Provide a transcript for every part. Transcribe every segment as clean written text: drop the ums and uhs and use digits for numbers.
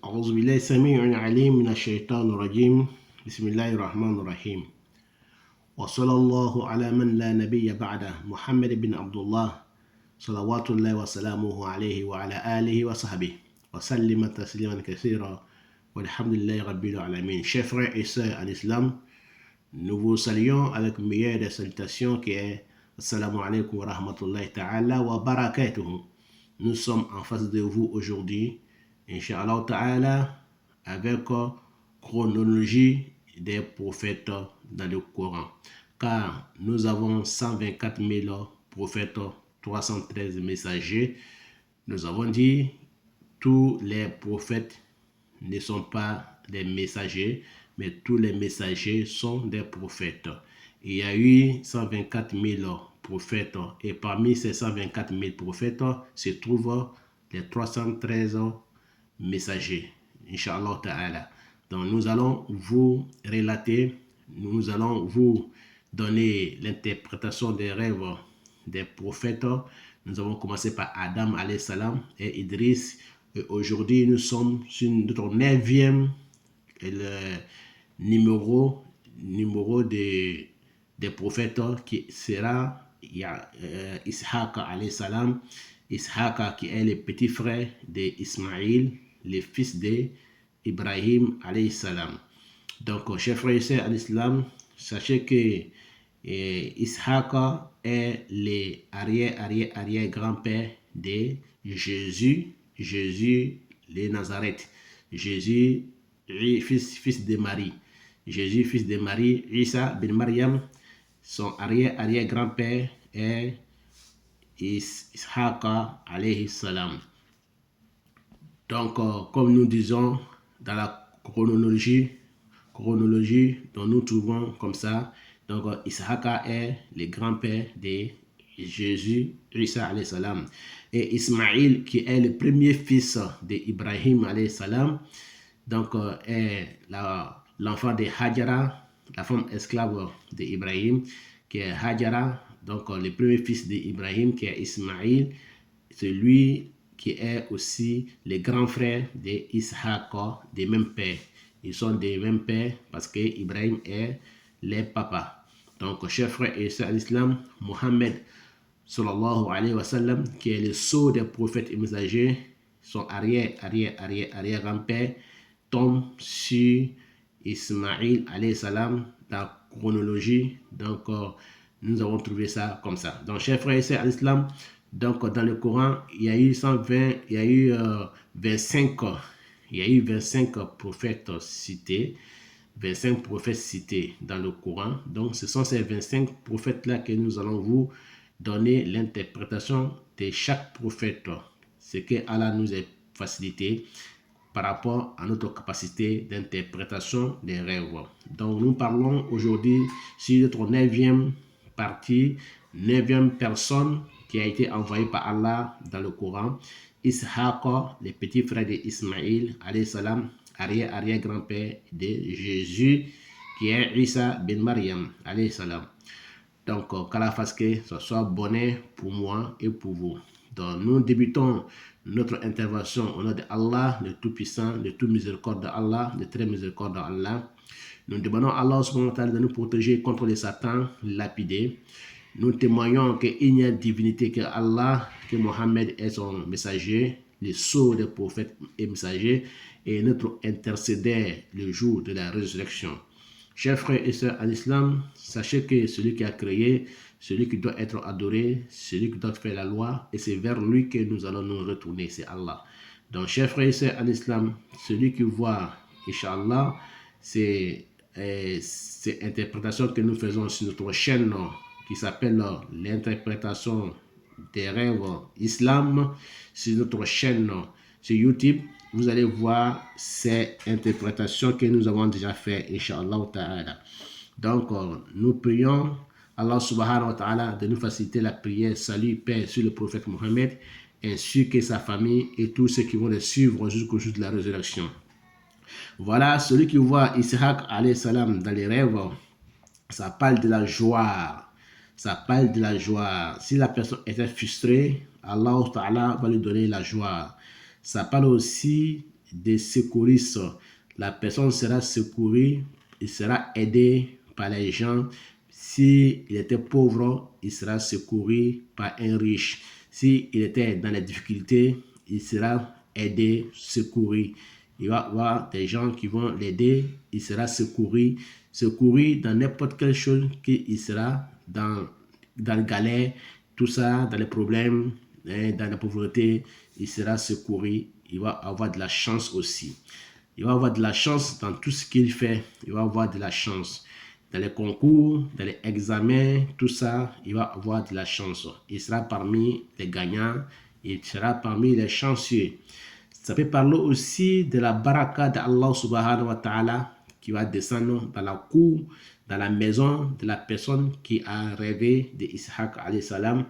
أعوذ بالله السميع العليم من الشيطان الرجيم بسم الله الرحمن الرحيم وصلى الله على من لا نبي بعده محمد بن عبد الله صلوات الله وسلامه عليه وعلى آله وصحبه وسلم تسليما كثيرا والحمد لله رب العالمين. Chers frères et sœurs en islam, nous vous saluons avec une meilleure des salutations qui est Assalamu alaikum wa rahmatullahi ta'ala wa barakatuhu. Nous sommes en face de vous aujourd'hui, Inch'Allah ta'ala, avec chronologie des prophètes dans le Coran. Car nous avons 124 000 prophètes, 313 messagers. Nous avons dit tous les prophètes ne sont pas des messagers, mais tous les messagers sont des prophètes. Il y a eu 124 000 prophètes et parmi ces 124 000 prophètes se trouvent les 313 messagers, Inch'Allah ta'ala. Donc nous allons vous relater, nous allons vous donner l'interprétation des rêves des prophètes. Nous avons commencé par Adam alayhi salam et Idriss. Et aujourd'hui, nous sommes sur notre 9e numéro des prophètes qui sera Ishaq alayhi salam. Ishaq qui est le petit frère d'Ismaïl, le fils d'Ibrahim alayhi salam. Donc, chers frères et sœurs en islam, sachez que Ishaq est l'arrière grand-père de Jésus le Nazareth. Jésus, fils de Marie. Jésus, fils de Marie, Isa bin Maryam, son arrière grand-père est Ishaq alayhi salam. Donc, comme nous disons dans la chronologie dont nous trouvons comme ça, donc Ishaq est le grand-père de Jésus, Isa alayhi salam. Et Ismaïl, qui est le premier fils d'Ibrahim alayhi salam, donc est l'enfant de Hajara, la femme esclave d'Ibrahim, qui est Hajara, donc le premier fils d'Ibrahim, qui est Ismaïl, c'est lui qui est aussi le grand frère d'Ishaq, des mêmes pères. Ils sont des mêmes pères parce que Ibrahim est le papa. Donc, chers frères et sœurs en islam, Mohammed sallallahu alayhi wa sallam, qui est le sceau des prophètes et messagers, son arrière-grand-père, tombe sur Ismaïl alayhi salam dans la chronologie. Donc, nous avons trouvé ça comme ça. Donc, chers frères et sœurs en islam, donc dans le Coran, il y a eu 25 prophètes cités. 25 prophètes cités dans le Coran. Donc, ce sont ces 25 prophètes-là que nous allons vous donner l'interprétation de chaque prophète. Ce que Allah nous a facilité par rapport à notre capacité d'interprétation des rêves. Donc, nous parlons aujourd'hui sur notre 9e partie, 9e personne qui a été envoyée par Allah dans le Coran. Ishaq, le petit frère d'Ismaïl, alayhi salam, arrière-grand-père de Jésus, qui est Isa bin Maryam, alayhi salam. Donc, qu'Allah fasse que ce soit bonheur pour moi et pour vous. Donc, nous débutons notre intervention au nom de Allah, le Tout-Puissant, le Tout-Miséricorde d'Allah, le Très Miséricorde d'Allah. Nous demandons à Allah subhanahu wa ta'ala de nous protéger contre les satans lapidés. Nous témoignons qu'il n'y a divinité que Allah, que Mohammed est son messager, le sceau des prophètes et messagers, et notre intercédère le jour de la résurrection. Chers frères et sœurs en islam, sachez que celui qui a créé, celui qui doit être adoré, celui qui doit faire la loi, et c'est vers lui que nous allons nous retourner, c'est Allah. Donc, chers frères et sœurs en islam, celui qui voit, Inch'Allah, c'est interprétation que nous faisons sur notre chaîne qui s'appelle l'interprétation des rêves islam, sur notre chaîne sur YouTube. Vous allez voir ces interprétations que nous avons déjà fait, Inch'Allah ta'ala. Donc, nous prions Allah subhanahu wa ta'ala de nous faciliter la prière, salut, paix sur le prophète Mohammed, ainsi que sa famille et tous ceux qui vont le suivre jusqu'au jour de la résurrection. Voilà, celui qui voit Ishaq alayhi salam dans les rêves, ça parle de la joie. Ça parle de la joie. Si la personne était frustrée, Allah ta'ala va lui donner la joie. Ça parle aussi des secouristes. La personne sera secourue, il sera aidé par les gens. S'il était pauvre, il sera secouru par un riche. S'il était dans les difficultés, il sera aidé, secouru. Il va y avoir des gens qui vont l'aider, il sera secouru dans n'importe quelle chose qu'il sera dans le galère, tout ça, dans les problèmes, dans la pauvreté, il sera secouru. Il va avoir de la chance aussi. Il va avoir de la chance dans tout ce qu'il fait. Il va avoir de la chance. Dans les concours, dans les examens, tout ça, il va avoir de la chance. Il sera parmi les gagnants. Il sera parmi les chanceux. Ça peut parler aussi de la baraka d'Allah subhanahu wa ta'ala qui va descendre dans la cour, dans la maison de la personne qui a rêvé d'Ishaq alayhi salam.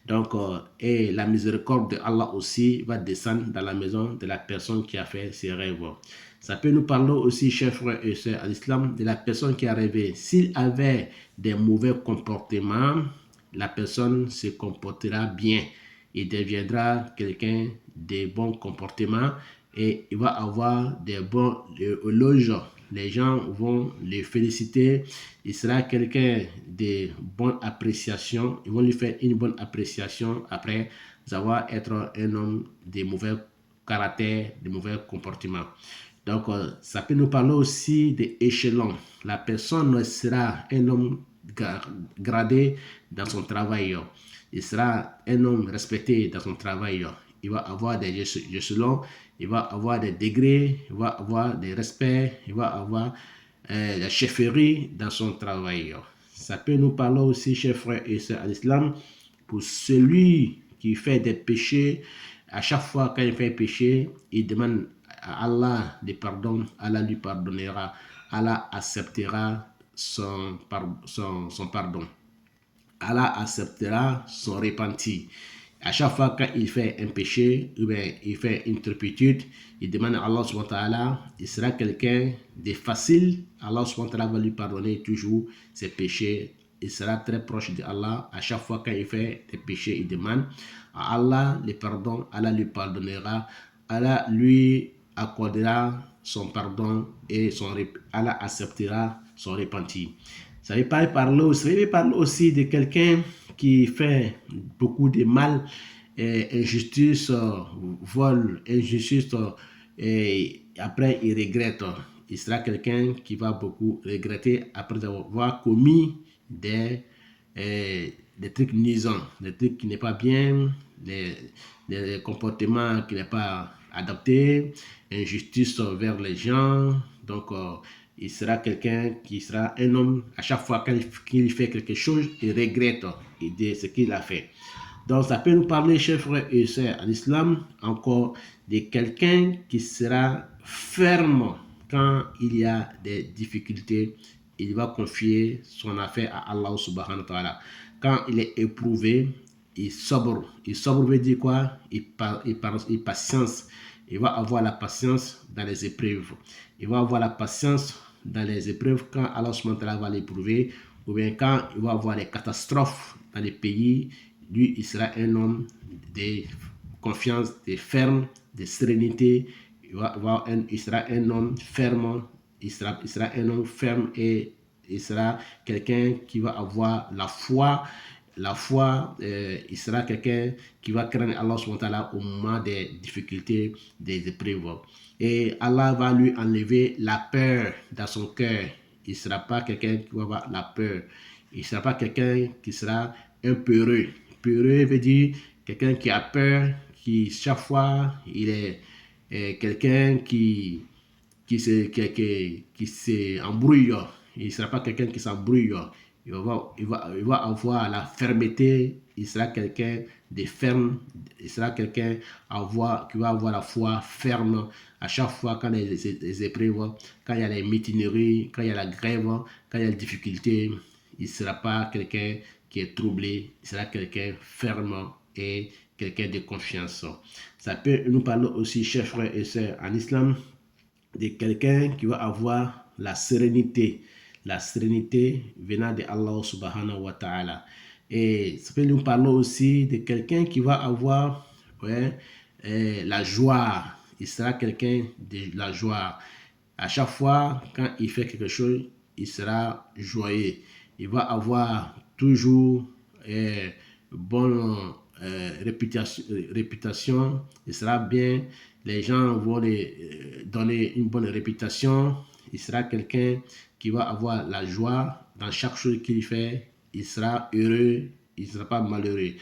Donc, et la miséricorde d'Allah aussi va descendre dans la maison de la personne qui a fait ses rêves. Ça peut nous parler aussi, chers frères et sœurs à l'islam, de la personne qui a rêvé. S'il avait des mauvais comportements, la personne se comportera bien. Il deviendra quelqu'un de bons comportements et il va avoir des bons éloges. Les gens vont le féliciter. Il sera quelqu'un de bonne appréciation. Ils vont lui faire une bonne appréciation après avoir été un homme de mauvais caractère, de mauvais comportements. Donc, ça peut nous parler aussi d'échelons. La personne sera un homme gradé dans son travail. Il sera un homme respecté dans son travail. Il va avoir des échelons, il va avoir des degrés, il va avoir des respects, il va avoir la chefferie dans son travail. Ça peut nous parler aussi, chers frères et sœurs à l'islam, pour celui qui fait des péchés. À chaque fois qu'il fait un péché, il demande à Allah de pardon, Allah lui pardonnera, Allah acceptera son pardon. Allah acceptera son repenti. À chaque fois qu'il fait un péché, ou bien il fait une turpitude, il demande à Allah subhanahu wa ta'ala, il sera quelqu'un de facile. Allah subhanahu wa ta'ala va lui pardonner toujours ses péchés. Il sera très proche de Allah. À chaque fois qu'il fait des péchés, il demande à Allah le pardon. Allah lui pardonnera. Allah lui accordera son pardon et Allah acceptera son repenti. Ça veut parler aussi de quelqu'un qui fait beaucoup de mal, injustice, vol, injustice, et après il regrette. Il sera quelqu'un qui va beaucoup regretter après avoir commis des trucs nuisants, des trucs qui n'est pas bien, des comportements qui n'est pas adaptés, injustice vers les gens. Donc, il sera quelqu'un qui sera un homme, à chaque fois qu'il fait quelque chose, il regrette de ce qu'il a fait. Donc, ça peut nous parler, chers frères et sœurs, à l'islam, encore de quelqu'un qui sera ferme quand il y a des difficultés. Il va confier son affaire à Allah subhanahu wa ta'ala. Quand il est éprouvé, il sobre. Il sobre veut dire quoi? Il patience. Il va avoir la patience dans les épreuves. Il va avoir la patience dans les épreuves quand Allah subhanahu wa ta'ala va l'éprouver, ou bien quand il va avoir des catastrophes dans les pays. Lui, il sera un homme de confiance, de ferme, de sérénité. Il sera un homme ferme. Il sera un homme ferme et il sera quelqu'un qui va avoir la foi. Il sera quelqu'un qui va craindre Allah subhanahu wa ta'ala au moment des difficultés, des épreuves. Et Allah va lui enlever la peur dans son cœur. Il ne sera pas quelqu'un qui va avoir la peur. Il ne sera pas quelqu'un qui sera un peureux. Peureux veut dire quelqu'un qui a peur, qui chaque fois, il est quelqu'un qui s'embrouille. Il ne sera pas quelqu'un qui s'embrouille. Il va avoir la fermeté. Il sera quelqu'un de ferme. Il sera quelqu'un qui va avoir la foi ferme. À chaque fois, quand il y a les épreuves, quand il y a les mutineries, quand il y a la grève, quand il y a les difficultés, il ne sera pas quelqu'un qui est troublé. Il sera quelqu'un ferme et quelqu'un de confiance. Ça peut nous parler aussi, chers frères et sœurs, en islam, de quelqu'un qui va avoir la sérénité venant de Allah subhanahu wa ta'ala. Et ça peut nous parler aussi de quelqu'un qui va avoir la joie. il sera quelqu'un de la joie. À chaque fois, quand il fait quelque chose, il sera joyeux. Il va avoir toujours bonne réputation. Il sera bien. Les gens vont lui donner une bonne réputation. Il sera quelqu'un qui va avoir la joie dans chaque chose qu'il fait. Il sera heureux. Il ne sera pas malheureux.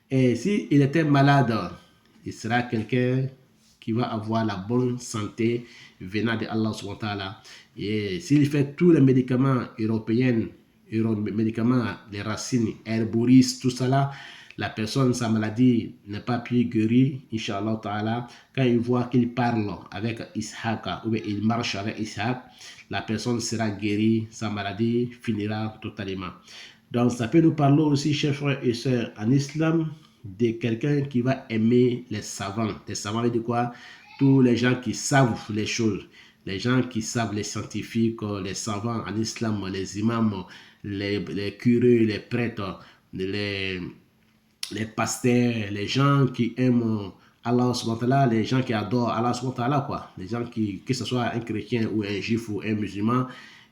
Et s'il était malade, il sera quelqu'un qui va avoir la bonne santé venant de Allah subhanahu wa ta'ala. Et s'il fait tous les médicaments européens, médicaments, les racines, herboristes, tout ça là, la personne, sa maladie n'est pas plus guérie, Inch'Allah ta'ala. Quand il voit qu'il parle avec Ishaq, ou bien il marche avec Ishaq, la personne sera guérie, sa maladie finira totalement. Donc, ça peut nous parler aussi, chers frères et sœurs, en islam, de quelqu'un qui va aimer les savants. Les savants veut dire quoi? Tous les gens qui savent les choses. Les gens qui savent, les scientifiques, les savants en islam, les imams, les curés, les prêtres, les pasteurs, les gens qui aiment Allah subhanahu wa ta'ala, les gens qui adorent Allah subhanahu wa ta'ala, quoi. Les gens qui, que ce soit un chrétien ou un juif ou un musulman,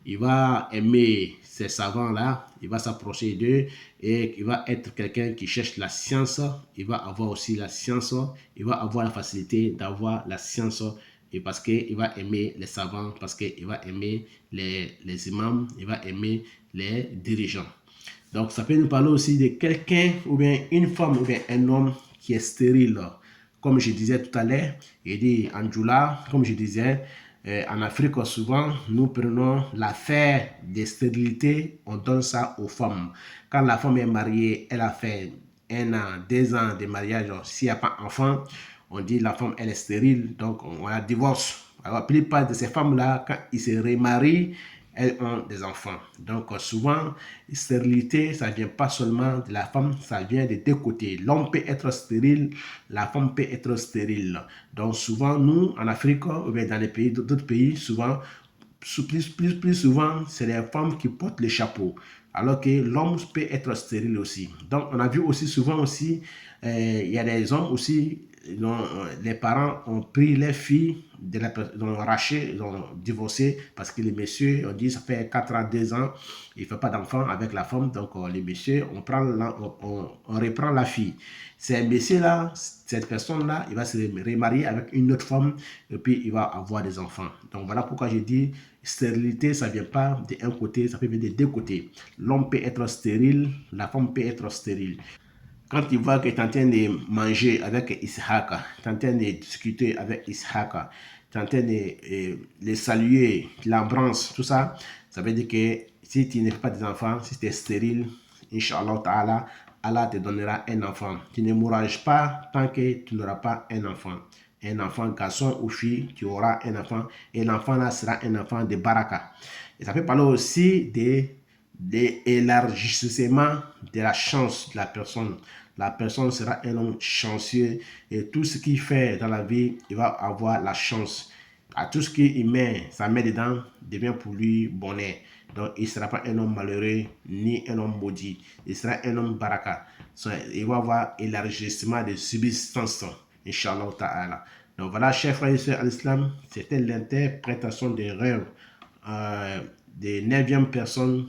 il va aimer ces savants-là, il va s'approcher d'eux et il va être quelqu'un qui cherche la science, il va avoir aussi la science, il va avoir la facilité d'avoir la science et parce qu'il va aimer les savants, parce qu'il va aimer les imams, il va aimer les dirigeants. Donc, ça peut nous parler aussi de quelqu'un ou bien une femme ou bien un homme qui est stérile. Comme je disais tout à l'heure, il dit en Djoula, comme je disais, en Afrique, souvent, nous prenons l'affaire des stérilités, on donne ça aux femmes. Quand la femme est mariée, elle a fait 1 an, 2 ans de mariage, s'il n'y a pas d'enfant, on dit la femme, elle est stérile, donc on la divorce. Alors, la plupart de ces femmes-là, quand ils se remarient, elles ont des enfants. Donc, souvent, stérilité, ça ne vient pas seulement de la femme, ça vient des deux côtés. L'homme peut être stérile, la femme peut être stérile. Donc, souvent, nous, en Afrique, ou bien dans les pays, d'autres pays, souvent, plus souvent, c'est les femmes qui portent le chapeau, alors que l'homme peut être stérile aussi. Donc, on a vu aussi souvent aussi, il y a des hommes aussi, dont les parents ont pris les filles, ils ont arraché, ils ont divorcé parce que les messieurs ont dit ça fait 4 ans, 2 ans, il ne fait pas d'enfant avec la femme, donc les messieurs, on reprend la fille. C'est un monsieur-là, cette personne-là, il va se remarier avec une autre femme et puis il va avoir des enfants. Donc voilà pourquoi j'ai dit stérilité, ça ne vient pas d'un côté, ça peut venir des deux côtés. L'homme peut être stérile, la femme peut être stérile. Quand il voit que tu es en train de manger avec Ishaq, tu es en train de discuter avec Ishaq, tu es en train de les saluer, tu l'embrasses, tout ça, ça veut dire que si tu n'as pas des enfants, si tu es stérile, Inch'Allah Ta'ala, Allah te donnera un enfant. Tu ne mourras pas tant que tu n'auras pas un enfant. Un enfant, garçon ou fille, tu auras un enfant. Et l'enfant là sera un enfant de baraka. Et ça peut parler aussi de l'élargissement de la chance de la personne. La personne sera un homme chanceux et tout ce qu'il fait dans la vie, il va avoir la chance. À tout ce qu'il met, sa main dedans, devient pour lui bonheur. Donc, il ne sera pas un homme malheureux ni un homme maudit. Il sera un homme baraka. Il va avoir élargissement de subsistance. Inch'Allah ta'ala. Donc voilà, chers frères et sœurs à l'islam, c'était l'interprétation des rêves des 9e personne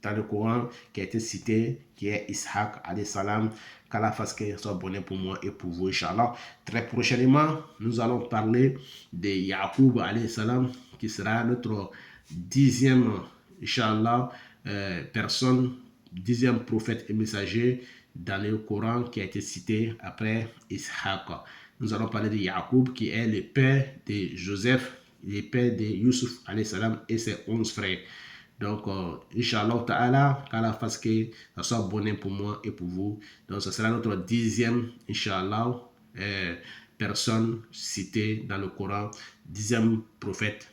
dans le Coran qui a été cité, qui est Ishaq alayhi salam. Qu'Allah fasse qu'il soit bonheur pour moi et pour vous, Inch'Allah. Très prochainement, nous allons parler de Yaqub alayhi salam, qui sera notre 10e, Inch'Allah, personne, 10e prophète et messager dans le Coran qui a été cité après Ishaq. Nous allons parler de Yaqub, qui est le père de Joseph, le père de Yusuf alayhi salam et ses 11 frères. Donc, Inch'Allah Ta'ala, qu'Allah fasse que ça soit bonheur pour moi et pour vous. Donc, ce sera notre 10e, Inch'Allah, personne citée dans le Coran, 10e prophète,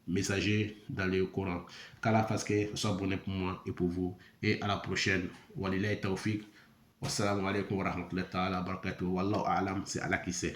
messager dans le Coran. Qu'Allah fasse que ça soit bonheur pour moi et pour vous. Et à la prochaine. Walilahi tawfiq. Wassalamu alaikum wa rahmatullahi ta'ala wa barakatuh. Wallahu a'lam, c'est Allah qui sait.